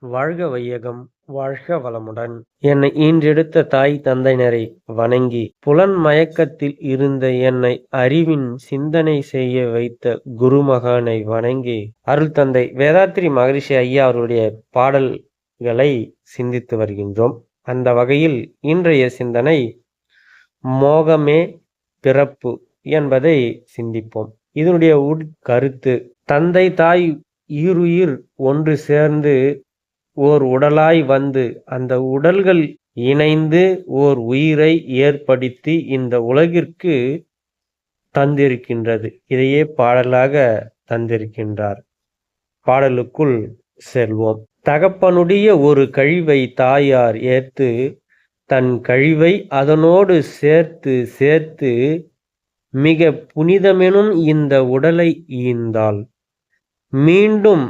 வாழ்க வையகம், வாழ்க வளமுடன். என்னை ஈன்றெடுத்த தாய் தந்தையினரை வணங்கி, புலன் மயக்கத்தில் இருந்த என்னை அறிவின் சிந்தனை செய்ய வைத்த குருமகானை வணங்கி, அருள் தந்தை வேதாத்ரி மகரிஷி ஐயா அவருடைய பாடல்களை சிந்தித்து வருகின்றோம். அந்த வகையில் இன்றைய சிந்தனை மோகமே பிறப்பு என்பதை சிந்திப்போம். இதனுடைய உட்கருத்து, தந்தை தாய் ஈருயிர் ஒன்று சேர்ந்து ஓர் உடலாய் வந்து அந்த உடல்கள் இணைந்து ஓர் உயிரை ஏற்படுத்தி இந்த உலகிற்கு தந்திருக்கின்றது. இதையே பாடலாக தந்திருக்கின்றார். பாடலுக்குள் செல்வோம். தகப்பனுடைய ஒரு கழிவை தாயார் ஏற்று தன் கழிவை அதனோடு சேர்த்து சேர்த்து மிக புனிதமெனும் இந்த உடலை ஈந்தாள். மீண்டும்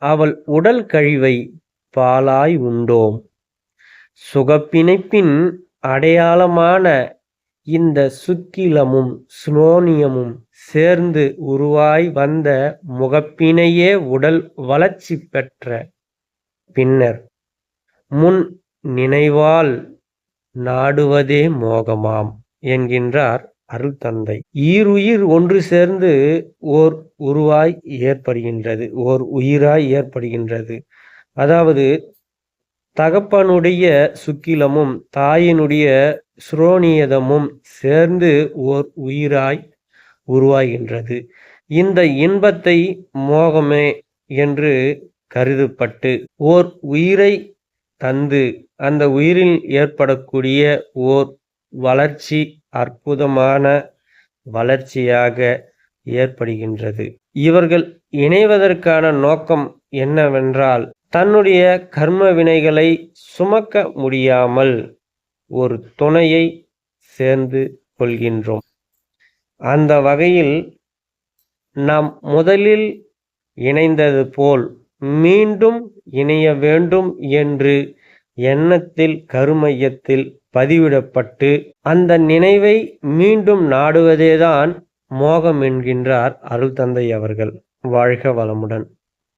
அவள் உடல் கழிவை பாலாய் உண்டோம். சுகப்பிணைப்பின் அடையாளமான இந்த சுக்கிலமும் ஸ்லோனியமும் சேர்ந்து உருவாய் வந்த முகப்பினையே உடல் வளர்ச்சி பெற்ற பின்னர் முன் நினைவால் நாடுவதே மோகமாம் என்கின்றார் அருள் தந்தை. ஈருயிர் ஒன்று சேர்ந்து ஓர் உருவாய் ஏற்படுகின்றது, ஓர் உயிராய் ஏற்படுகின்றது. அதாவது தகப்பனுடைய சுக்கிலமும் தாயினுடைய சுரோனியதமும் சேர்ந்து ஓர் உயிராய் உருவாகின்றது. இந்த இன்பத்தை மோகமே என்று கருதப்பட்டு ஓர் உயிரை தந்து அந்த உயிரில் ஏற்படக்கூடிய ஓர் வளர்ச்சி அற்புதமான வளர்ச்சியாக ஏற்படுகின்றது. இவர்கள் இணைவதற்கான நோக்கம் என்னவென்றால், தன்னுடைய கர்ம வினைகளை சுமக்க முடியாமல் ஒரு துணையை சேர்ந்து கொள்கின்றோம். அந்த வகையில் நாம் முதலில் இணைந்தது போல் மீண்டும் இணைய வேண்டும் என்று எண்ணத்தில் கருமையத்தில் பதிவிடப்பட்டு அந்த நினைவை மீண்டும் நாடுவதேதான் மோகம் என்கின்றார் அருள் தந்தை அவர்கள். வாழ்க வளமுடன்.